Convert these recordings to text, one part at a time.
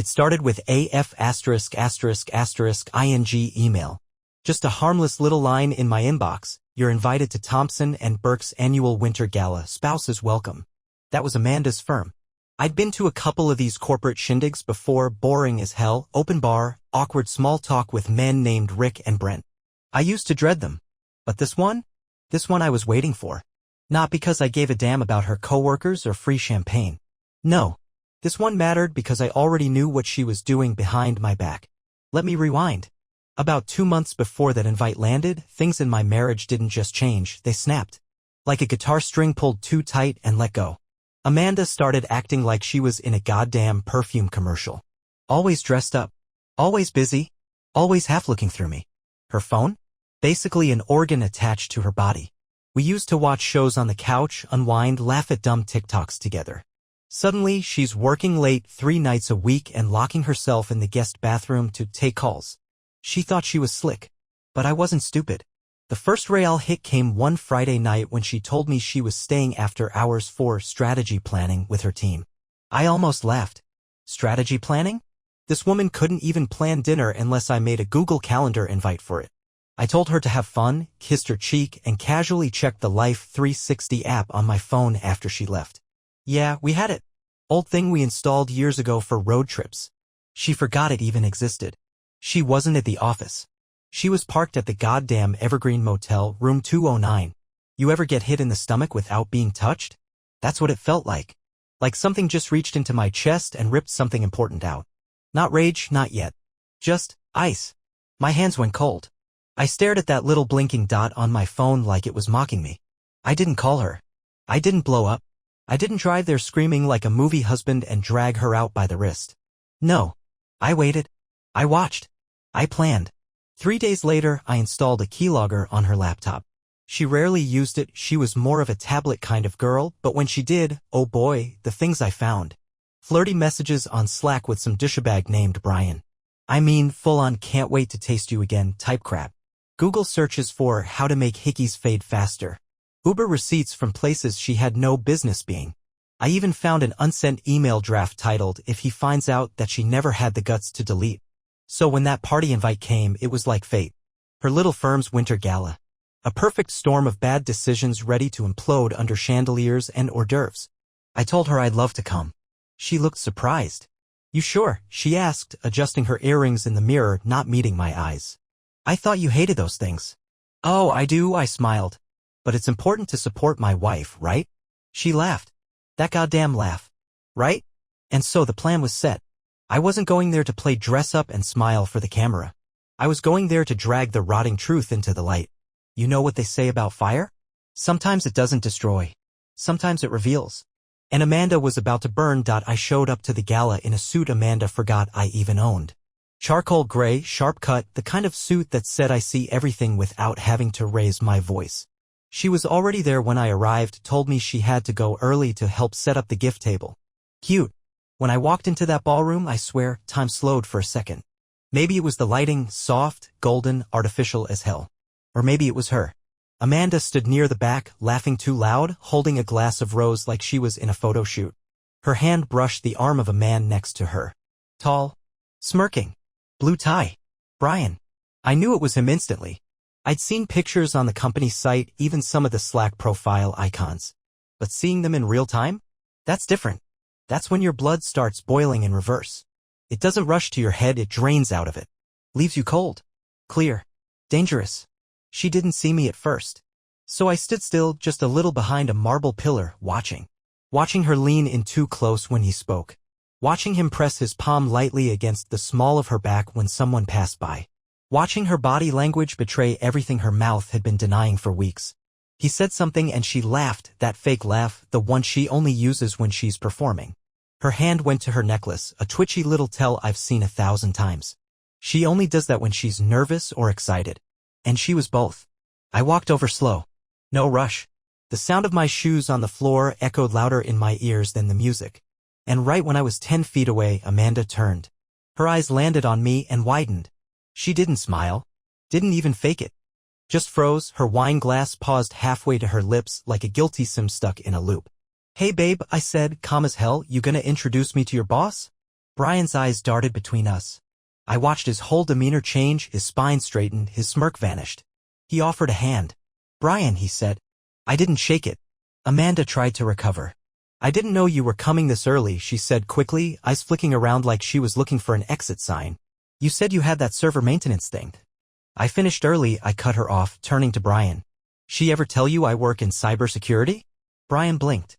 It started with AF *****ing email. Just a harmless little line in my inbox. You're invited to Thompson and Burke's annual winter gala. Spouses welcome. That was Amanda's firm. I'd been to a couple of these corporate shindigs before, boring as hell, open bar, awkward small talk with men named Rick and Brent. I used to dread them. But this one I was waiting for. Not because I gave a damn about her coworkers or free champagne. No. This one mattered because I already knew what she was doing behind my back. Let me rewind. About 2 months before that invite landed, things in my marriage didn't just change, they snapped. Like a guitar string pulled too tight and let go. Amanda started acting like she was in a goddamn perfume commercial. Always dressed up. Always busy. Always half looking through me. Her phone? Basically an organ attached to her body. We used to watch shows on the couch, unwind, laugh at dumb TikToks together. Suddenly, she's working late 3 nights a week and locking herself in the guest bathroom to take calls. She thought she was slick. But I wasn't stupid. The first real hit came one Friday night when she told me she was staying after hours for strategy planning with her team. I almost laughed. Strategy planning? This woman couldn't even plan dinner unless I made a Google Calendar invite for it. I told her to have fun, kissed her cheek, and casually checked the Life 360 app on my phone after she left. Yeah, we had it. Old thing we installed years ago for road trips. She forgot it even existed. She wasn't at the office. She was parked at the goddamn Evergreen Motel, room 209. You ever get hit in the stomach without being touched? That's what it felt like. Like something just reached into my chest and ripped something important out. Not rage, not yet. Just ice. My hands went cold. I stared at that little blinking dot on my phone like it was mocking me. I didn't call her. I didn't blow up. I didn't drive there screaming like a movie husband and drag her out by the wrist. No. I waited. I watched. I planned. 3 days later, I installed a keylogger on her laptop. She rarely used it, she was more of a tablet kind of girl, but when she did, oh boy, the things I found. Flirty messages on Slack with some douchebag named Brian. I mean, full-on can't wait to taste you again type crap. Google searches for how to make hickeys fade faster. Uber receipts from places she had no business being. I even found an unsent email draft titled, "If he finds out that she never had the guts to delete." So when that party invite came, it was like fate. Her little firm's winter gala. A perfect storm of bad decisions ready to implode under chandeliers and hors d'oeuvres. I told her I'd love to come. She looked surprised. You sure? She asked, adjusting her earrings in the mirror, not meeting my eyes. I thought you hated those things. Oh, I do, I smiled. But it's important to support my wife, right? She laughed. That goddamn laugh. Right? And so the plan was set. I wasn't going there to play dress up and smile for the camera. I was going there to drag the rotting truth into the light. You know what they say about fire? Sometimes it doesn't destroy. Sometimes it reveals. And Amanda was about to burn. I showed up to the gala in a suit Amanda forgot I even owned. Charcoal gray, sharp cut, the kind of suit that said I see everything without having to raise my voice. She was already there when I arrived, told me she had to go early to help set up the gift table. Cute. When I walked into that ballroom, I swear, time slowed for a second. Maybe it was the lighting, soft, golden, artificial as hell. Or maybe it was her. Amanda stood near the back, laughing too loud, holding a glass of rose like she was in a photo shoot. Her hand brushed the arm of a man next to her. Tall. Smirking. Blue tie. Brian. I knew it was him instantly. I'd seen pictures on the company site, even some of the Slack profile icons. But seeing them in real time? That's different. That's when your blood starts boiling in reverse. It doesn't rush to your head, it drains out of it. Leaves you cold. Clear. Dangerous. She didn't see me at first. So I stood still, just a little behind a marble pillar, watching. Watching her lean in too close when he spoke. Watching him press his palm lightly against the small of her back when someone passed by. Watching her body language betray everything her mouth had been denying for weeks. He said something and she laughed, that fake laugh, the one she only uses when she's performing. Her hand went to her necklace, a twitchy little tell I've seen 1,000 times. She only does that when she's nervous or excited. And she was both. I walked over slow. No rush. The sound of my shoes on the floor echoed louder in my ears than the music. And right when I was 10 feet away, Amanda turned. Her eyes landed on me and widened. She didn't smile. Didn't even fake it. Just froze, her wine glass paused halfway to her lips like a guilty sim stuck in a loop. Hey babe, I said, calm as hell, you gonna introduce me to your boss? Brian's eyes darted between us. I watched his whole demeanor change, his spine straightened, his smirk vanished. He offered a hand. "Brian," he said. I didn't shake it. Amanda tried to recover. "I didn't know you were coming this early," she said quickly, eyes flicking around like she was looking for an exit sign. "You said you had that server maintenance thing." "I finished early," I cut her off, turning to Brian. "She ever tell you I work in cybersecurity?" Brian blinked.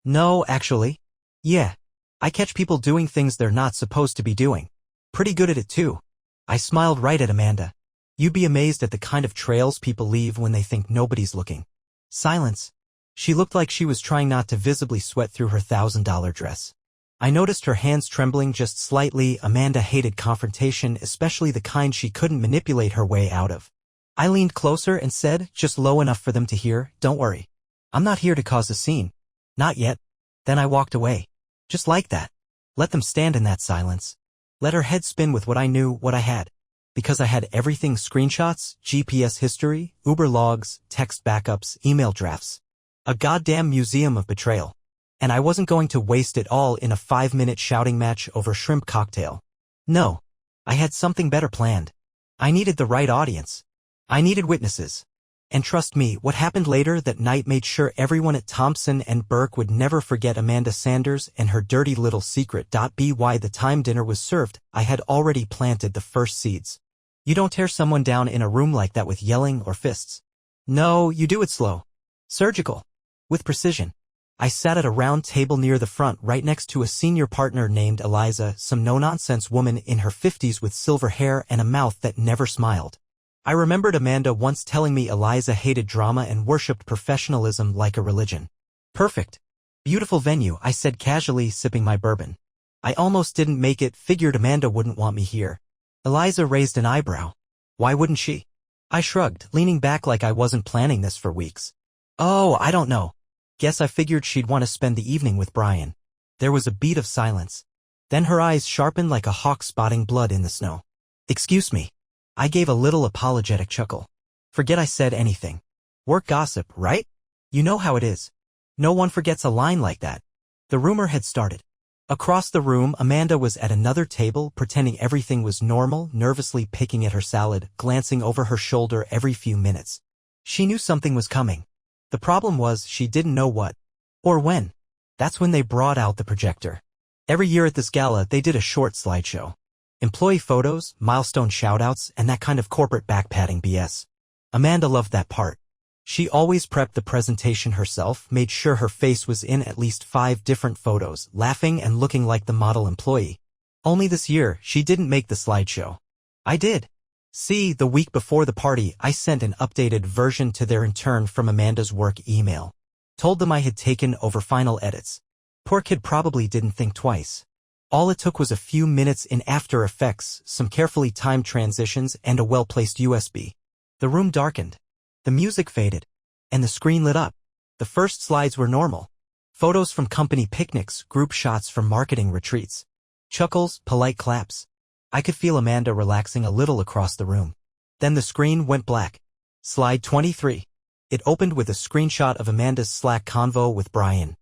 No, actually. Yeah. I catch people doing things they're not supposed to be doing. Pretty good at it too." I smiled right at Amanda. "You'd be amazed at the kind of trails people leave when they think nobody's looking." Silence. She looked like she was trying not to visibly sweat through her $1,000 dress. I noticed her hands trembling just slightly. Amanda hated confrontation, especially the kind she couldn't manipulate her way out of. I leaned closer and said, just low enough for them to hear, "Don't worry. I'm not here to cause a scene. Not yet." Then I walked away. Just like that. Let them stand in that silence. Let her head spin with what I knew, what I had. Because I had everything: screenshots, GPS history, Uber logs, text backups, email drafts. A goddamn museum of betrayal. And I wasn't going to waste it all in a 5-minute shouting match over shrimp cocktail. No. I had something better planned. I needed the right audience. I needed witnesses. And trust me, what happened later that night made sure everyone at Thompson and Burke would never forget Amanda Sanders and her dirty little secret. By the time dinner was served, I had already planted the first seeds. You don't tear someone down in a room like that with yelling or fists. No, you do it slow. Surgical. With precision. I sat at a round table near the front, right next to a senior partner named Eliza, some no-nonsense woman in her 50s with silver hair and a mouth that never smiled. I remembered Amanda once telling me Eliza hated drama and worshipped professionalism like a religion. "Perfect. Beautiful venue," I said casually, sipping my bourbon. I almost didn't make it, figured Amanda wouldn't want me here. Eliza raised an eyebrow. "Why wouldn't she?" I shrugged, leaning back like I wasn't planning this for weeks. "Oh, I don't know. Guess I figured she'd want to spend the evening with Brian." There was a beat of silence. Then her eyes sharpened like a hawk spotting blood in the snow. "Excuse me." I gave a little apologetic chuckle. "Forget I said anything. Work gossip, right? You know how it is. No one forgets a line like that." The rumor had started. Across the room, Amanda was at another table, pretending everything was normal, nervously picking at her salad, glancing over her shoulder every few minutes. She knew something was coming. The problem was she didn't know what. Or when. That's when they brought out the projector. Every year at this gala, they did a short slideshow. Employee photos, milestone shoutouts, and that kind of corporate backpatting BS. Amanda loved that part. She always prepped the presentation herself, made sure her face was in at least 5 different photos, laughing and looking like the model employee. Only this year, she didn't make the slideshow. I did. See, the week before the party, I sent an updated version to their intern from Amanda's work email. Told them I had taken over final edits. Poor kid probably didn't think twice. All it took was a few minutes in After Effects, some carefully timed transitions, and a well-placed USB. The room darkened. The music faded. And the screen lit up. The first slides were normal. Photos from company picnics, group shots from marketing retreats. Chuckles, polite claps. I could feel Amanda relaxing a little across the room. Then the screen went black. Slide 23. It opened with a screenshot of Amanda's Slack convo with Brian.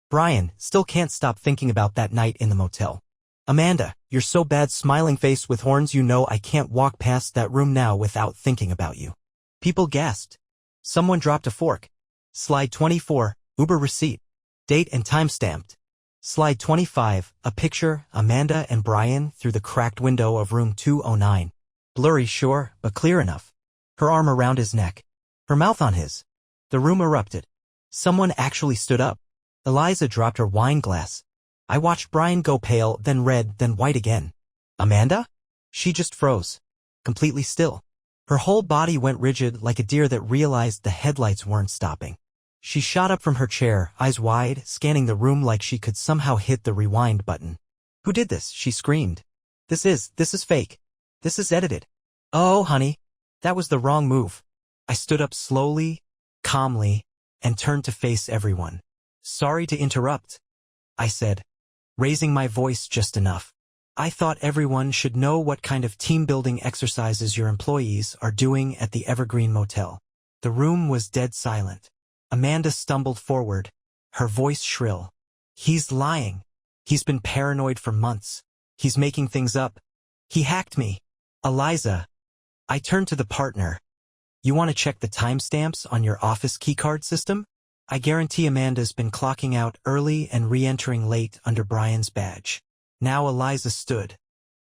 Brian, still can't stop thinking about that night in the motel. Amanda, you're so bad, smiling face with horns, you know I can't walk past that room now without thinking about you. People gasped. Someone dropped a fork. Slide 24, Uber receipt. Date and time stamped. Slide 25, a picture, Amanda and Brian through the cracked window of room 209. Blurry, sure, but clear enough. Her arm around his neck. Her mouth on his. The room erupted. Someone actually stood up. Eliza dropped her wine glass. I watched Brian go pale, then red, then white again. Amanda? She just froze. Completely still. Her whole body went rigid like a deer that realized the headlights weren't stopping. She shot up from her chair, eyes wide, scanning the room like she could somehow hit the rewind button. "Who did this?" she screamed. This is fake. This is edited." "Oh, honey. That was the wrong move." I stood up slowly, calmly, and turned to face everyone. "Sorry to interrupt," I said, raising my voice just enough. "I thought everyone should know what kind of team-building exercises your employees are doing at the Evergreen Motel." The room was dead silent. Amanda stumbled forward, her voice shrill. "He's lying. He's been paranoid for months. He's making things up. He hacked me. Eliza. I turned to the partner. You want to check the timestamps on your office keycard system? I guarantee Amanda's been clocking out early and re-entering late under Brian's badge. Now Eliza stood.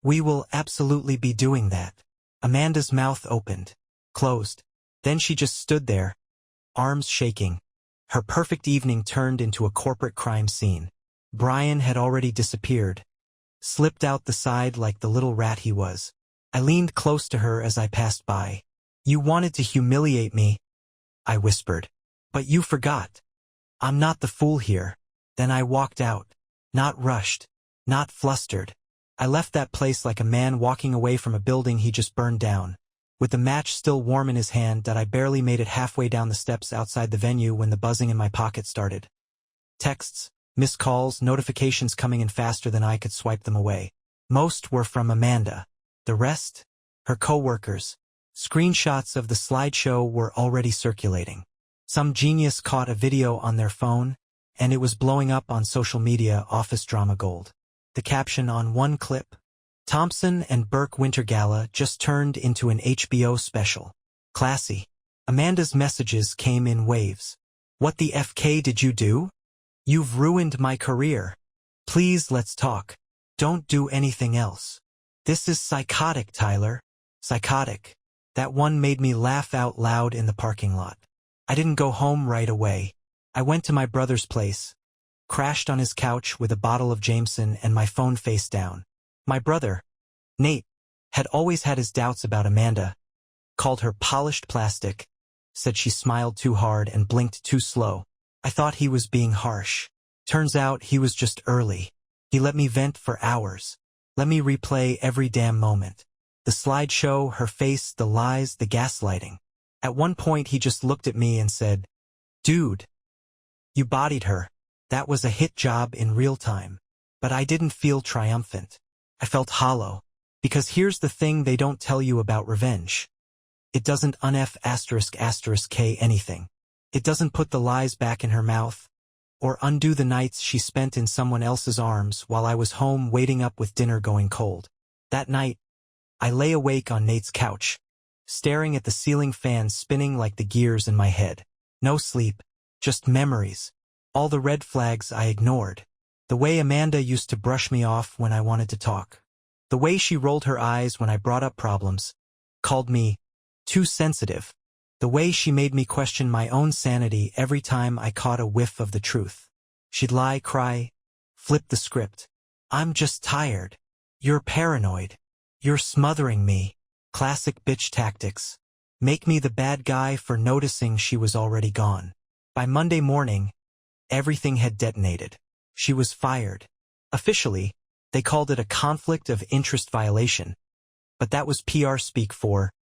We will absolutely be doing that. Amanda's mouth opened, closed. Then she just stood there, arms shaking. Her perfect evening turned into a corporate crime scene. Brian had already disappeared, slipped out the side like the little rat he was. I leaned close to her as I passed by. You wanted to humiliate me, I whispered. But you forgot. I'm not the fool here. Then I walked out. Not rushed. Not flustered. I left that place like a man walking away from a building he just burned down, with the match still warm in his hand that I barely made it halfway down the steps outside the venue when the buzzing in my pocket started. Texts, missed calls, notifications coming in faster than I could swipe them away. Most were from Amanda. The rest? Her co-workers. Screenshots of the slideshow were already circulating. Some genius caught a video on their phone, and it was blowing up on social media, office drama gold. The caption on one clip, Thompson and Burke Winter Gala just turned into an HBO special. Classy. Amanda's messages came in waves. What the FK did you do? You've ruined my career. Please let's talk. Don't do anything else. This is psychotic, Tyler. Psychotic. That one made me laugh out loud in the parking lot. I didn't go home right away. I went to my brother's place, crashed on his couch with a bottle of Jameson and my phone face down. My brother, Nate, had always had his doubts about Amanda, called her polished plastic, said she smiled too hard and blinked too slow. I thought he was being harsh. Turns out he was just early. He let me vent for hours. Let me replay every damn moment. The slideshow, her face, the lies, the gaslighting. At one point he just looked at me and said, Dude, you bodied her. That was a hit job in real time. But I didn't feel triumphant. I felt hollow. Because here's the thing they don't tell you about revenge. It doesn't ***k anything. It doesn't put the lies back in her mouth, or undo the nights she spent in someone else's arms while I was home waiting up with dinner going cold. That night, I lay awake on Nate's couch, staring at the ceiling fan spinning like the gears in my head. No sleep, just memories. All the red flags I ignored. The way Amanda used to brush me off when I wanted to talk. The way she rolled her eyes when I brought up problems. Called me too sensitive. The way she made me question my own sanity every time I caught a whiff of the truth. She'd lie, cry, flip the script. I'm just tired. You're paranoid. You're smothering me. Classic bitch tactics. Make me the bad guy for noticing she was already gone. By Monday morning, everything had detonated. She was fired. Officially, they called it a conflict of interest violation. But that was PR speak for,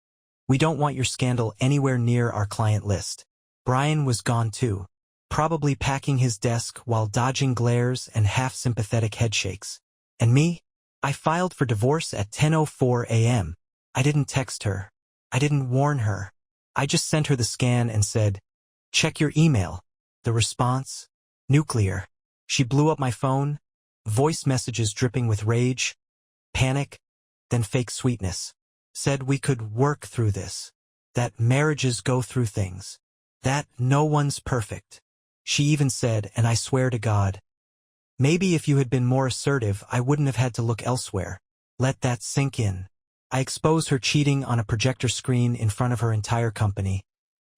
we don't want your scandal anywhere near our client list. Brian was gone too, probably packing his desk while dodging glares and half-sympathetic headshakes. And me? I filed for divorce at 10:04 a.m. I didn't text her. I didn't warn her. I just sent her the scan and said, check your email. The response? Nuclear. She blew up my phone, voice messages dripping with rage, panic, then fake sweetness. Said we could work through this. That marriages go through things. That no one's perfect. She even said, and I swear to God, maybe if you had been more assertive, I wouldn't have had to look elsewhere. Let that sink in. I expose her cheating on a projector screen in front of her entire company,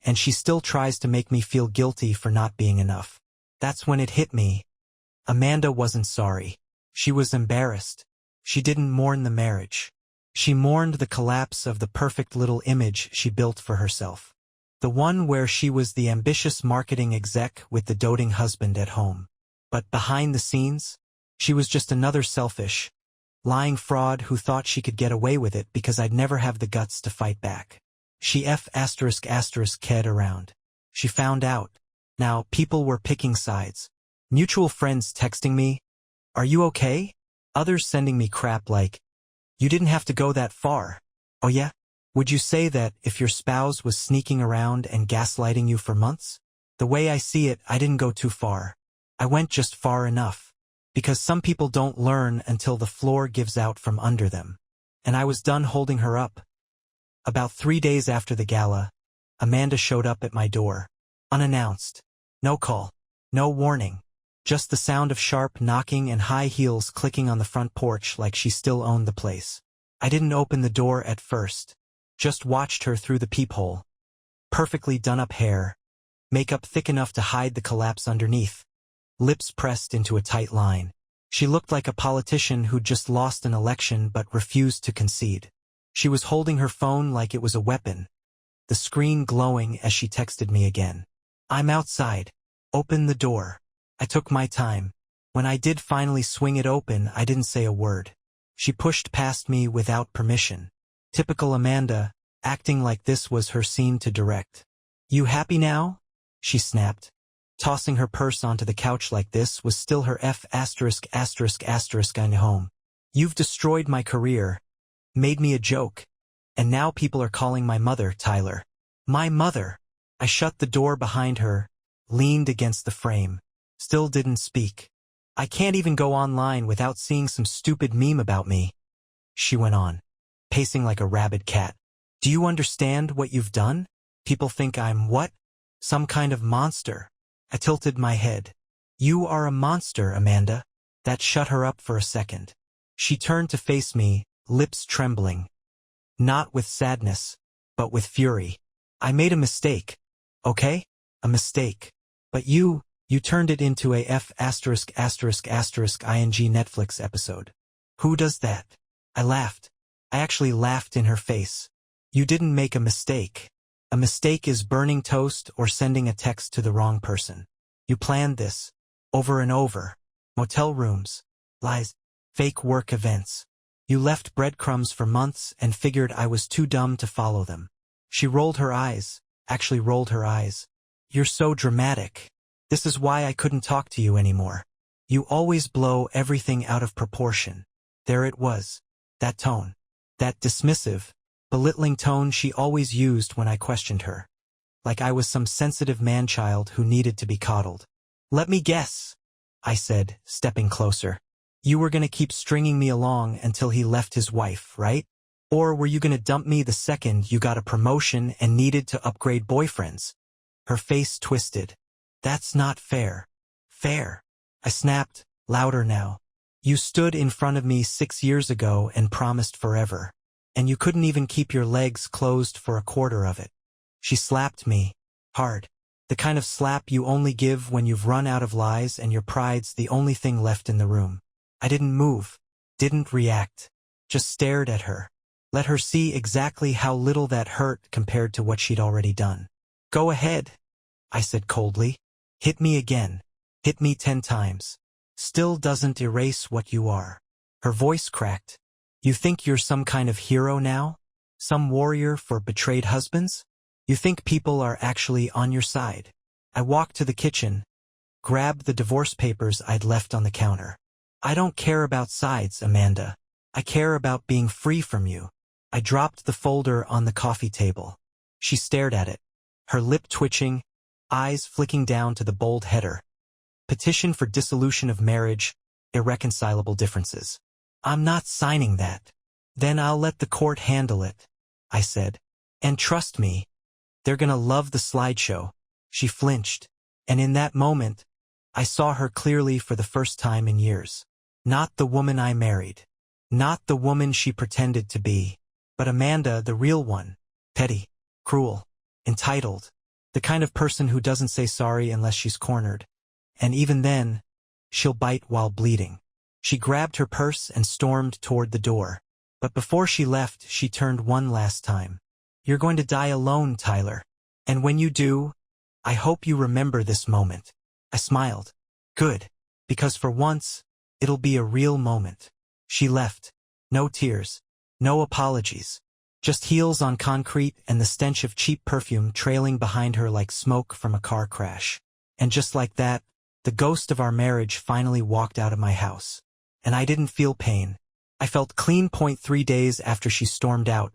and she still tries to make me feel guilty for not being enough. That's when it hit me. Amanda wasn't sorry. She was embarrassed. She didn't mourn the marriage. She mourned the collapse of the perfect little image she built for herself. The one where she was the ambitious marketing exec with the doting husband at home. But behind the scenes, she was just another selfish, lying fraud who thought she could get away with it because I'd never have the guts to fight back. She ked around. She found out. Now people were picking sides. Mutual friends texting me, "Are you okay?" Others sending me crap like, "You didn't have to go that far." Oh yeah? Would you say that if your spouse was sneaking around and gaslighting you for months? The way I see it, I didn't go too far. I went just far enough. Because some people don't learn until the floor gives out from under them. And I was done holding her up. About 3 days after the gala, Amanda showed up at my door. Unannounced. No call. No warning. Just the sound of sharp knocking and high heels clicking on the front porch like she still owned the place. I didn't open the door at first. Just watched her through the peephole. Perfectly done-up hair. Makeup thick enough to hide the collapse underneath. Lips pressed into a tight line. She looked like a politician who'd just lost an election but refused to concede. She was holding her phone like it was a weapon, the screen glowing as she texted me again. "I'm outside. Open the door." I took my time. When I did finally swing it open, I didn't say a word. She pushed past me without permission. Typical Amanda, acting like this was her scene to direct. "You happy now?" she snapped. Tossing her purse onto the couch like this was still her in home. "You've destroyed my career, made me a joke, and now people are calling my mother, Tyler." "My mother." I shut the door behind her, leaned against the frame. Still didn't speak. "I can't even go online without seeing some stupid meme about me," she went on, pacing like a rabid cat. "Do you understand what you've done? People think I'm what? Some kind of monster." I tilted my head. "You are a monster, Amanda." That shut her up for a second. She turned to face me, lips trembling. Not with sadness, but with fury. "I made a mistake. Okay? A mistake. But you turned it into a ing Netflix episode. Who does that?" I laughed. I actually laughed in her face. "You didn't make a mistake. A mistake is burning toast or sending a text to the wrong person. You planned this. Over and over. Motel rooms. Lies. Fake work events. You left breadcrumbs for months and figured I was too dumb to follow them." She rolled her eyes. Actually rolled her eyes. "You're so dramatic. This is why I couldn't talk to you anymore. You always blow everything out of proportion." There it was. That tone. That dismissive, belittling tone she always used when I questioned her. Like I was some sensitive man-child who needed to be coddled. "Let me guess," I said, stepping closer. "You were gonna keep stringing me along until he left his wife, right? Or were you gonna dump me the second you got a promotion and needed to upgrade boyfriends?" Her face twisted. "That's not fair." "Fair," I snapped, louder now. "You stood in front of me 6 years ago and promised forever. And you couldn't even keep your legs closed for a quarter of it." She slapped me. Hard. The kind of slap you only give when you've run out of lies and your pride's the only thing left in the room. I didn't move. Didn't react. Just stared at her. Let her see exactly how little that hurt compared to what she'd already done. "Go ahead," I said coldly. "Hit me again. Hit me 10 times. Still doesn't erase what you are." Her voice cracked. "You think you're some kind of hero now? Some warrior for betrayed husbands? You think people are actually on your side?" I walked to the kitchen, grabbed the divorce papers I'd left on the counter. "I don't care about sides, Amanda. I care about being free from you." I dropped the folder on the coffee table. She stared at it, her lip twitching, eyes flicking down to the bold header. "Petition for dissolution of marriage, irreconcilable differences." "I'm not signing that." "Then I'll let the court handle it," I said. "And trust me, they're gonna love the slideshow." She flinched, and in that moment, I saw her clearly for the first time in years. Not the woman I married. Not the woman she pretended to be. But Amanda, the real one. Petty, cruel, entitled. The kind of person who doesn't say sorry unless she's cornered. And even then, she'll bite while bleeding. She grabbed her purse and stormed toward the door. But before she left, she turned one last time. "You're going to die alone, Tyler. And when you do, I hope you remember this moment." I smiled. Good. Because for once, it'll be a real moment. She left. No tears. No apologies. Just heels on concrete and the stench of cheap perfume trailing behind her like smoke from a car crash. And just like that, the ghost of our marriage finally walked out of my house. And I didn't feel pain. I felt clean. 3 days after she stormed out,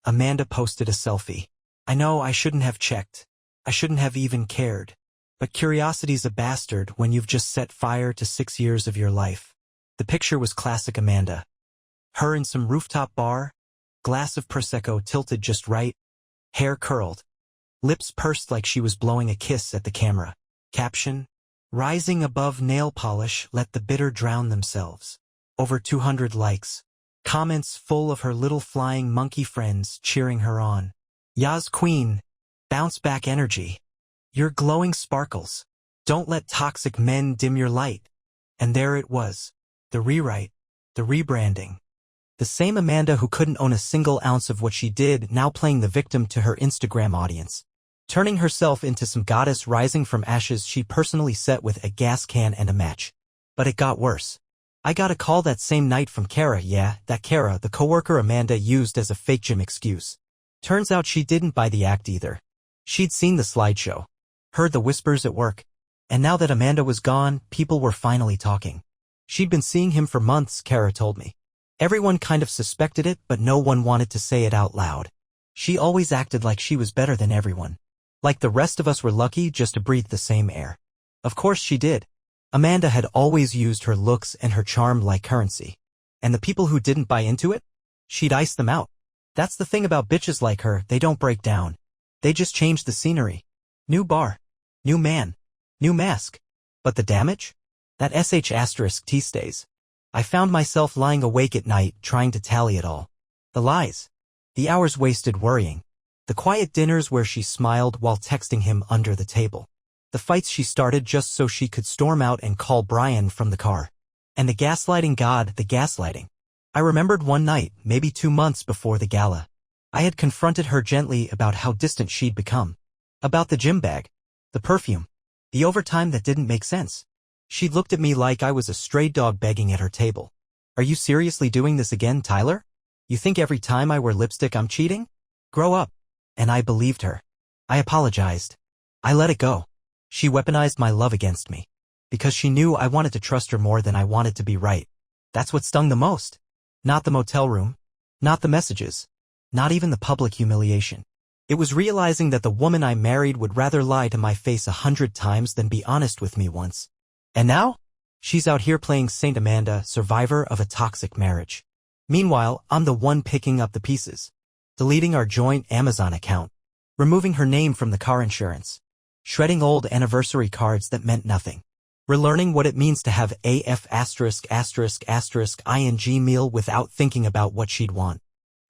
Amanda posted a selfie. I know I shouldn't have checked. I shouldn't have even cared. But curiosity's a bastard when you've just set fire to 6 years of your life. The picture was classic Amanda. Her in some rooftop bar, glass of Prosecco tilted just right, hair curled, lips pursed like she was blowing a kiss at the camera. Caption: rising above nail polish, let the bitter drown themselves. Over 200 likes. Comments full of her little flying monkey friends cheering her on. Yas queen. Bounce back energy. You're glowing sparkles. Don't let toxic men dim your light. And there it was. The rewrite. The rebranding. The same Amanda who couldn't own a single ounce of what she did, now playing the victim to her Instagram audience. Turning herself into some goddess rising from ashes she personally set with a gas can and a match. But it got worse. I got a call that same night from Kara, that Kara, the coworker Amanda used as a fake gym excuse. Turns out she didn't buy the act either. She'd seen the slideshow, heard the whispers at work, and now that Amanda was gone, people were finally talking. She'd been seeing him for months, Kara told me. Everyone kind of suspected it, but no one wanted to say it out loud. She always acted like she was better than everyone. Like the rest of us were lucky just to breathe the same air. Of course she did. Amanda had always used her looks and her charm like currency. And the people who didn't buy into it? She'd ice them out. That's the thing about bitches like her, they don't break down. They just change the scenery. New bar. New man. New mask. But the damage? That **T stays. I found myself lying awake at night trying to tally it all. The lies. The hours wasted worrying. The quiet dinners where she smiled while texting him under the table. The fights she started just so she could storm out and call Brian from the car. And the gaslighting, God, the gaslighting. I remembered one night, maybe 2 months before the gala. I had confronted her gently about how distant she'd become. About the gym bag. The perfume. The overtime that didn't make sense. She looked at me like I was a stray dog begging at her table. Are you seriously doing this again, Tyler? You think every time I wear lipstick I'm cheating? Grow up. And I believed her. I apologized. I let it go. She weaponized my love against me. Because she knew I wanted to trust her more than I wanted to be right. That's what stung the most. Not the motel room. Not the messages. Not even the public humiliation. It was realizing that the woman I married would rather lie to my face 100 times than be honest with me once. And now? She's out here playing Saint Amanda, survivor of a toxic marriage. Meanwhile, I'm the one picking up the pieces. Deleting our joint Amazon account. Removing her name from the car insurance. Shredding old anniversary cards that meant nothing. Relearning what it means to have ******ing meal without thinking about what she'd want.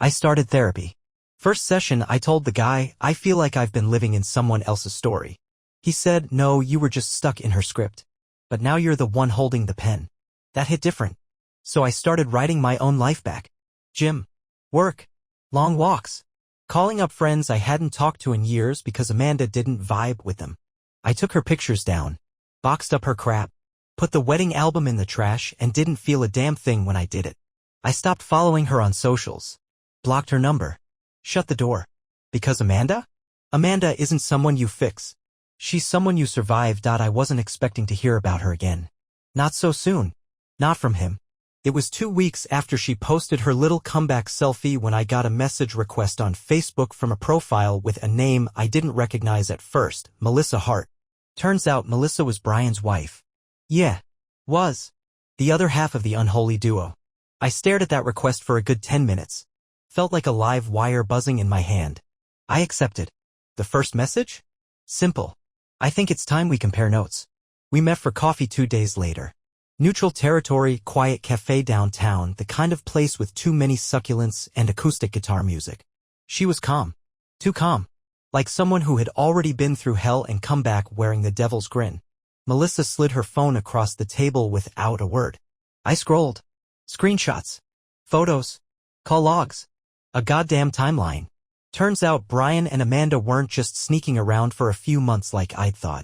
I started therapy. First session I told the guy, I feel like I've been living in someone else's story. He said, no, you were just stuck in her script. But now you're the one holding the pen. That hit different. So I started writing my own life back. Gym. Work. Long walks. Calling up friends I hadn't talked to in years because Amanda didn't vibe with them. I took her pictures down. Boxed up her crap. Put the wedding album in the trash and didn't feel a damn thing when I did it. I stopped following her on socials. Blocked her number. Shut the door. Because Amanda? Amanda isn't someone you fix. She's someone you survive. I wasn't expecting to hear about her again. Not so soon. Not from him. It was 2 weeks after she posted her little comeback selfie when I got a message request on Facebook from a profile with a name I didn't recognize at first, Melissa Hart. Turns out Melissa was Brian's wife. Yeah. Was. The other half of the unholy duo. I stared at that request for a good 10 minutes. Felt like a live wire buzzing in my hand. I accepted. The first message? Simple. I think it's time we compare notes. We met for coffee 2 days later. Neutral territory, quiet cafe downtown, the kind of place with too many succulents and acoustic guitar music. She was calm. Too calm. Like someone who had already been through hell and come back wearing the devil's grin. Melissa slid her phone across the table without a word. I scrolled. Screenshots. Photos. Call logs. A goddamn timeline. Turns out Brian and Amanda weren't just sneaking around for a few months like I'd thought.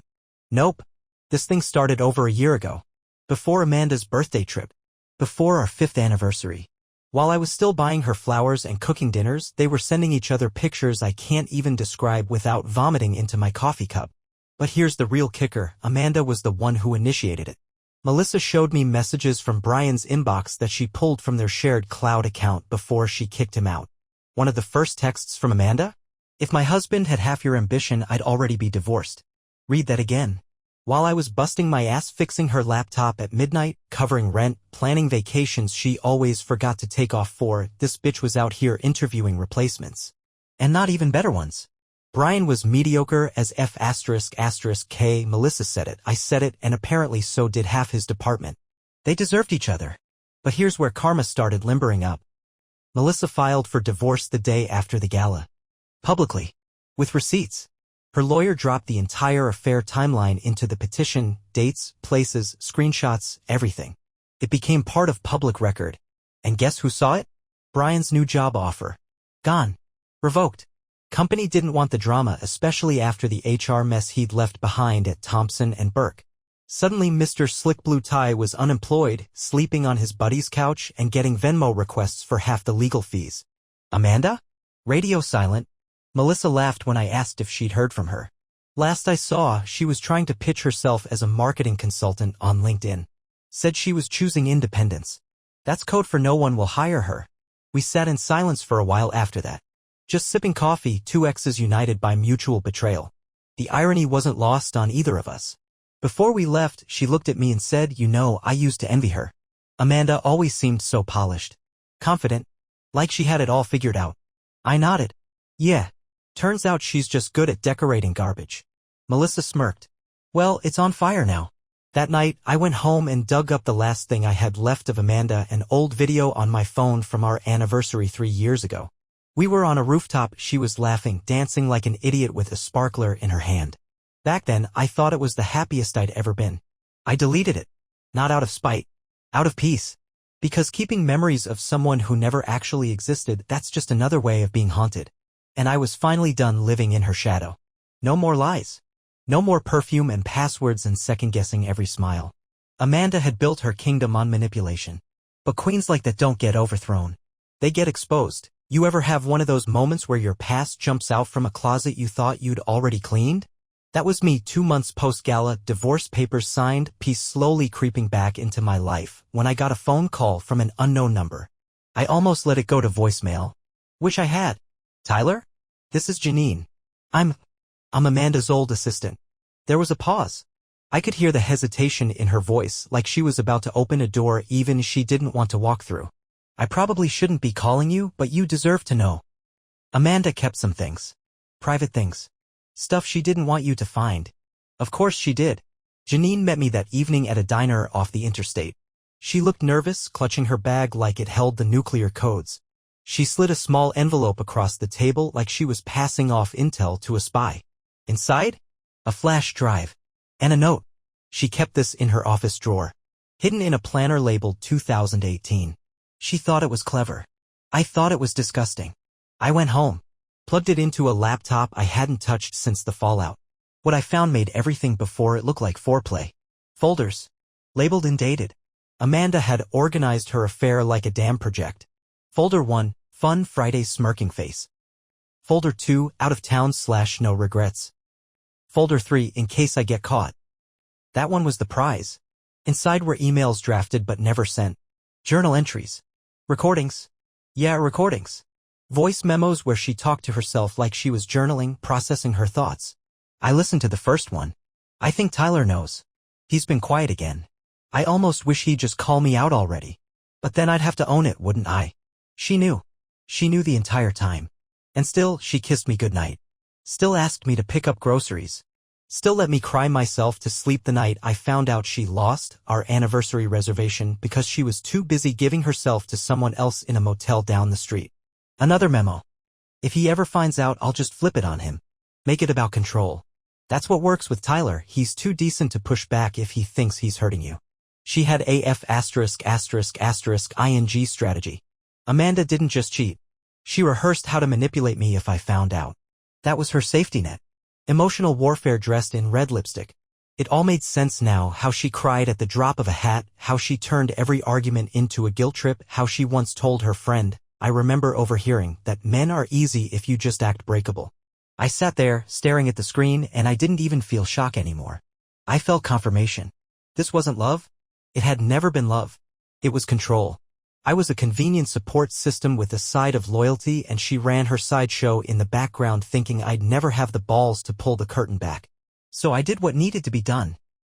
Nope. This thing started over a year ago. Before Amanda's birthday trip. Before our 5th anniversary. While I was still buying her flowers and cooking dinners, they were sending each other pictures I can't even describe without vomiting into my coffee cup. But here's the real kicker, Amanda was the one who initiated it. Melissa showed me messages from Brian's inbox that she pulled from their shared cloud account before she kicked him out. One of the first texts from Amanda? If my husband had half your ambition, I'd already be divorced. Read that again. While I was busting my ass fixing her laptop at midnight, covering rent, planning vacations she always forgot to take off for, this bitch was out here interviewing replacements. And not even better ones. Brian was mediocre as F***K. Melissa said it, I said it, and apparently so did half his department. They deserved each other. But here's where karma started limbering up. Melissa filed for divorce the day after the gala. Publicly. With receipts. Her lawyer dropped the entire affair timeline into the petition, dates, places, screenshots, everything. It became part of public record. And guess who saw it? Brian's new job offer. Gone. Revoked. Company didn't want the drama, especially after the HR mess he'd left behind at Thompson and Burke. Suddenly Mr. Slick Blue Tie was unemployed, sleeping on his buddy's couch and getting Venmo requests for half the legal fees. Amanda? Radio silent. Melissa laughed when I asked if she'd heard from her. Last I saw, she was trying to pitch herself as a marketing consultant on LinkedIn. Said she was choosing independence. That's code for no one will hire her. We sat in silence for a while after that. Just sipping coffee, two exes united by mutual betrayal. The irony wasn't lost on either of us. Before we left, she looked at me and said, you know, I used to envy her. Amanda always seemed so polished. Confident. Like she had it all figured out. I nodded. Yeah. Turns out she's just good at decorating garbage. Melissa smirked. Well, it's on fire now. That night, I went home and dug up the last thing I had left of Amanda, an old video on my phone from our anniversary 3 years ago. We were on a rooftop, she was laughing, dancing like an idiot with a sparkler in her hand. Back then, I thought it was the happiest I'd ever been. I deleted it. Not out of spite. Out of peace. Because keeping memories of someone who never actually existed, that's just another way of being haunted. And I was finally done living in her shadow. No more lies. No more perfume and passwords and second-guessing every smile. Amanda had built her kingdom on manipulation. But queens like that don't get overthrown. They get exposed. You ever have one of those moments where your past jumps out from a closet you thought you'd already cleaned? That was me 2 months post-gala, divorce papers signed, peace slowly creeping back into my life, when I got a phone call from an unknown number. I almost let it go to voicemail. Wish I had. Tyler? This is Janine. I'm Amanda's old assistant. There was a pause. I could hear the hesitation in her voice, like she was about to open a door even she didn't want to walk through. I probably shouldn't be calling you, but you deserve to know. Amanda kept some things. Private things. Stuff she didn't want you to find. Of course she did. Janine met me that evening at a diner off the interstate. She looked nervous, clutching her bag like it held the nuclear codes. She slid a small envelope across the table like she was passing off intel to a spy. Inside? A flash drive. And a note. She kept this in her office drawer. Hidden in a planner labeled 2018. She thought it was clever. I thought it was disgusting. I went home. Plugged it into a laptop I hadn't touched since the fallout. What I found made everything before it look like foreplay. Folders. Labeled and dated. Amanda had organized her affair like a damn project. Folder 1, Fun Friday Smirking Face. Folder 2, Out of Town / No Regrets. Folder 3, In Case I Get Caught. That one was the prize. Inside were emails drafted but never sent. Journal entries. Recordings. Yeah, recordings. Voice memos where she talked to herself like she was journaling, processing her thoughts. I listened to the first one. I think Tyler knows. He's been quiet again. I almost wish he'd just call me out already. But then I'd have to own it, wouldn't I? She knew. She knew the entire time. And still, she kissed me goodnight. Still asked me to pick up groceries. Still let me cry myself to sleep the night I found out she lost our anniversary reservation because she was too busy giving herself to someone else in a motel down the street. Another memo. If he ever finds out, I'll just flip it on him. Make it about control. That's what works with Tyler. He's too decent to push back if he thinks he's hurting you. She had *****ing strategy. Amanda didn't just cheat. She rehearsed how to manipulate me if I found out. That was her safety net. Emotional warfare dressed in red lipstick. It all made sense now, how she cried at the drop of a hat, how she turned every argument into a guilt trip, how she once told her friend, I remember overhearing, that men are easy if you just act breakable. I sat there, staring at the screen, and I didn't even feel shock anymore. I felt confirmation. This wasn't love. It had never been love. It was control. I was a convenient support system with a side of loyalty, and she ran her sideshow in the background thinking I'd never have the balls to pull the curtain back. So I did what needed to be done.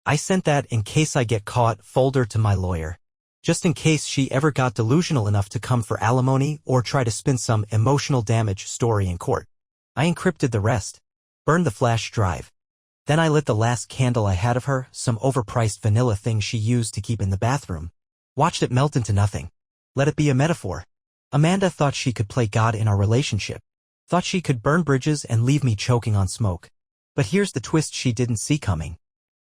I sent that in case I get caught folder to my lawyer. Just in case she ever got delusional enough to come for alimony or try to spin some emotional damage story in court. I encrypted the rest. Burned the flash drive. Then I lit the last candle I had of her, some overpriced vanilla thing she used to keep in the bathroom. Watched it melt into nothing. Let it be a metaphor. Amanda thought she could play God in our relationship. Thought she could burn bridges and leave me choking on smoke. But here's the twist she didn't see coming.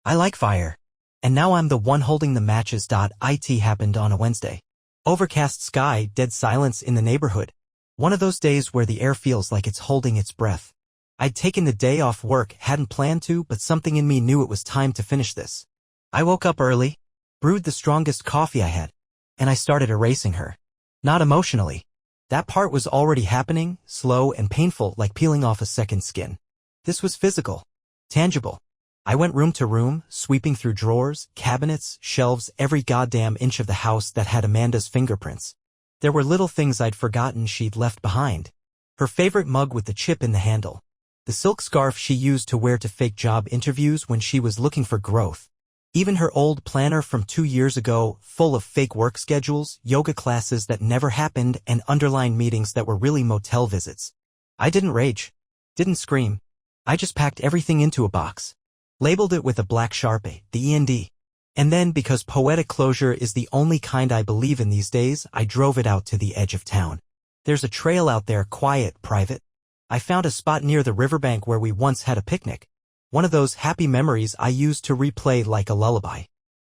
I like fire. And now I'm the one holding the matches. It happened on a Wednesday. Overcast sky, dead silence in the neighborhood. One of those days where the air feels like it's holding its breath. I'd taken the day off work, hadn't planned to, but something in me knew it was time to finish this. I woke up early, brewed the strongest coffee I had, and I started erasing her. Not emotionally. That part was already happening, slow and painful, like peeling off a second skin. This was physical. Tangible. I went room to room, sweeping through drawers, cabinets, shelves, every goddamn inch of the house that had Amanda's fingerprints. There were little things I'd forgotten she'd left behind. Her favorite mug with the chip in the handle. The silk scarf she used to wear to fake job interviews when she was looking for growth. Even her old planner from 2 years ago, full of fake work schedules, yoga classes that never happened, and underlined meetings that were really motel visits. I didn't rage. Didn't scream. I just packed everything into a box. Labeled it with a black Sharpie, the END. And then, because poetic closure is the only kind I believe in these days, I drove it out to the edge of town. There's a trail out there, quiet, private. I found a spot near the riverbank where we once had a picnic. One of those happy memories I used to replay like a lullaby.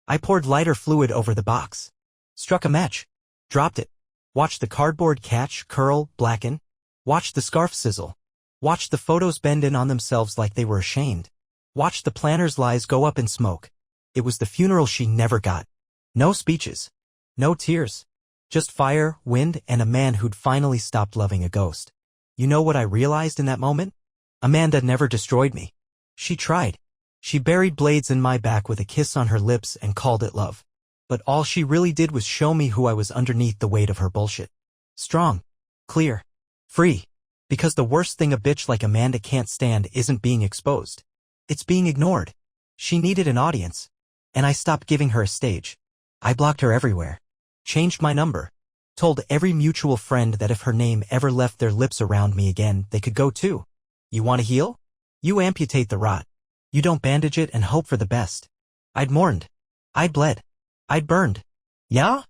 I poured lighter fluid over the box. Struck a match. Dropped it. Watched the cardboard catch, curl, blacken. Watched the scarf sizzle. Watched the photos bend in on themselves like they were ashamed. Watched the planner's lies go up in smoke. It was the funeral she never got. No speeches. No tears. Just fire, wind, and a man who'd finally stopped loving a ghost. You know what I realized in that moment? Amanda never destroyed me. She tried. She buried blades in my back with a kiss on her lips and called it love. But all she really did was show me who I was underneath the weight of her bullshit. Strong. Clear. Free. Because the worst thing a bitch like Amanda can't stand isn't being exposed. It's being ignored. She needed an audience. And I stopped giving her a stage. I blocked her everywhere. Changed my number. Told every mutual friend that if her name ever left their lips around me again, they could go too. You want to heal? You amputate the rot. You don't bandage it and hope for the best. I'd mourned. I'd bled. I'd burned. Yeah?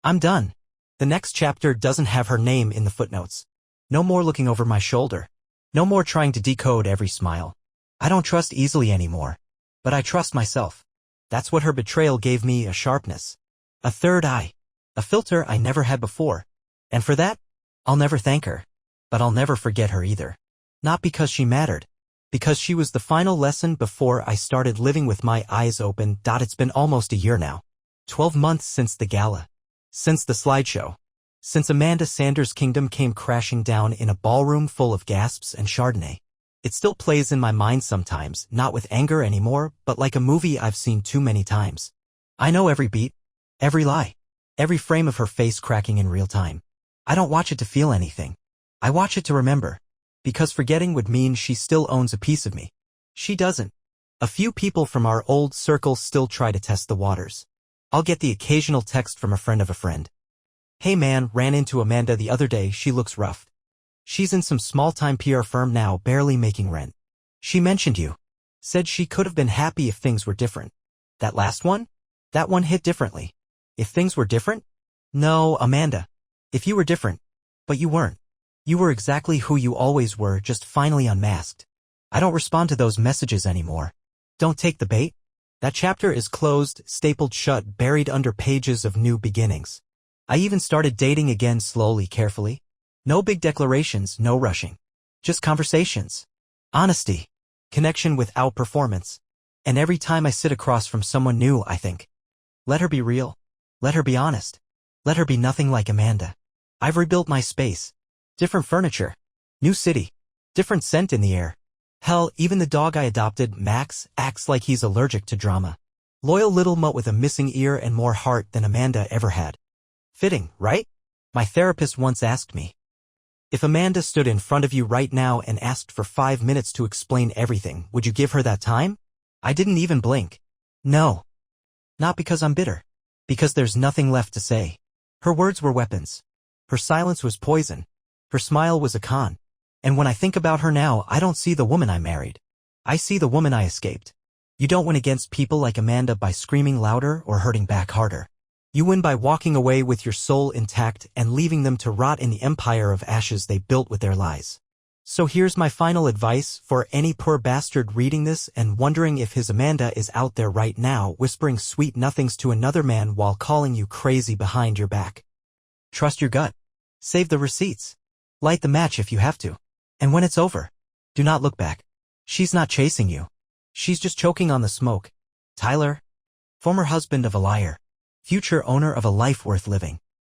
I'm done. The next chapter doesn't have her name in the footnotes. No more looking over my shoulder. No more trying to decode every smile. I don't trust easily anymore. But I trust myself. That's what her betrayal gave me, a sharpness. A third eye. A filter I never had before. And for that, I'll never thank her. But I'll never forget her either. Not because she mattered. Because she was the final lesson before I started living with my eyes open. It's been almost a year now. 12 months since the gala. Since the slideshow. Since Amanda Sanders' kingdom came crashing down in a ballroom full of gasps and Chardonnay. It still plays in my mind sometimes, not with anger anymore, but like a movie I've seen too many times. I know every beat, every lie, every frame of her face cracking in real time. I don't watch it to feel anything. I watch it to remember. Because forgetting would mean she still owns a piece of me. She doesn't. A few people from our old circle still try to test the waters. I'll get the occasional text from a friend of a friend. Hey man, ran into Amanda the other day, she looks rough. She's in some small-time PR firm now, barely making rent. She mentioned you. Said she could have been happy if things were different. That last one? That one hit differently. If things were different? No, Amanda. If you were different. But you weren't. You were exactly who you always were, just finally unmasked. I don't respond to those messages anymore. Don't take the bait. That chapter is closed, stapled shut, buried under pages of new beginnings. I even started dating again slowly, carefully. No big declarations, no rushing. Just conversations. Honesty. Connection without performance. And every time I sit across from someone new, I think, let her be real. Let her be honest. Let her be nothing like Amanda. I've rebuilt my space. Different furniture. New city. Different scent in the air. Hell, even the dog I adopted, Max, acts like he's allergic to drama. Loyal little mutt with a missing ear and more heart than Amanda ever had. Fitting, right? My therapist once asked me, if Amanda stood in front of you right now and asked for 5 minutes to explain everything, would you give her that time? I didn't even blink. No. Not because I'm bitter. Because there's nothing left to say. Her words were weapons. Her silence was poison. Her smile was a con. And when I think about her now, I don't see the woman I married. I see the woman I escaped. You don't win against people like Amanda by screaming louder or hurting back harder. You win by walking away with your soul intact and leaving them to rot in the empire of ashes they built with their lies. So here's my final advice for any poor bastard reading this and wondering if his Amanda is out there right now whispering sweet nothings to another man while calling you crazy behind your back. Trust your gut. Save the receipts. Light the match if you have to. And when it's over, do not look back. She's not chasing you. She's just choking on the smoke. Tyler, former husband of a liar, future owner of a life worth living.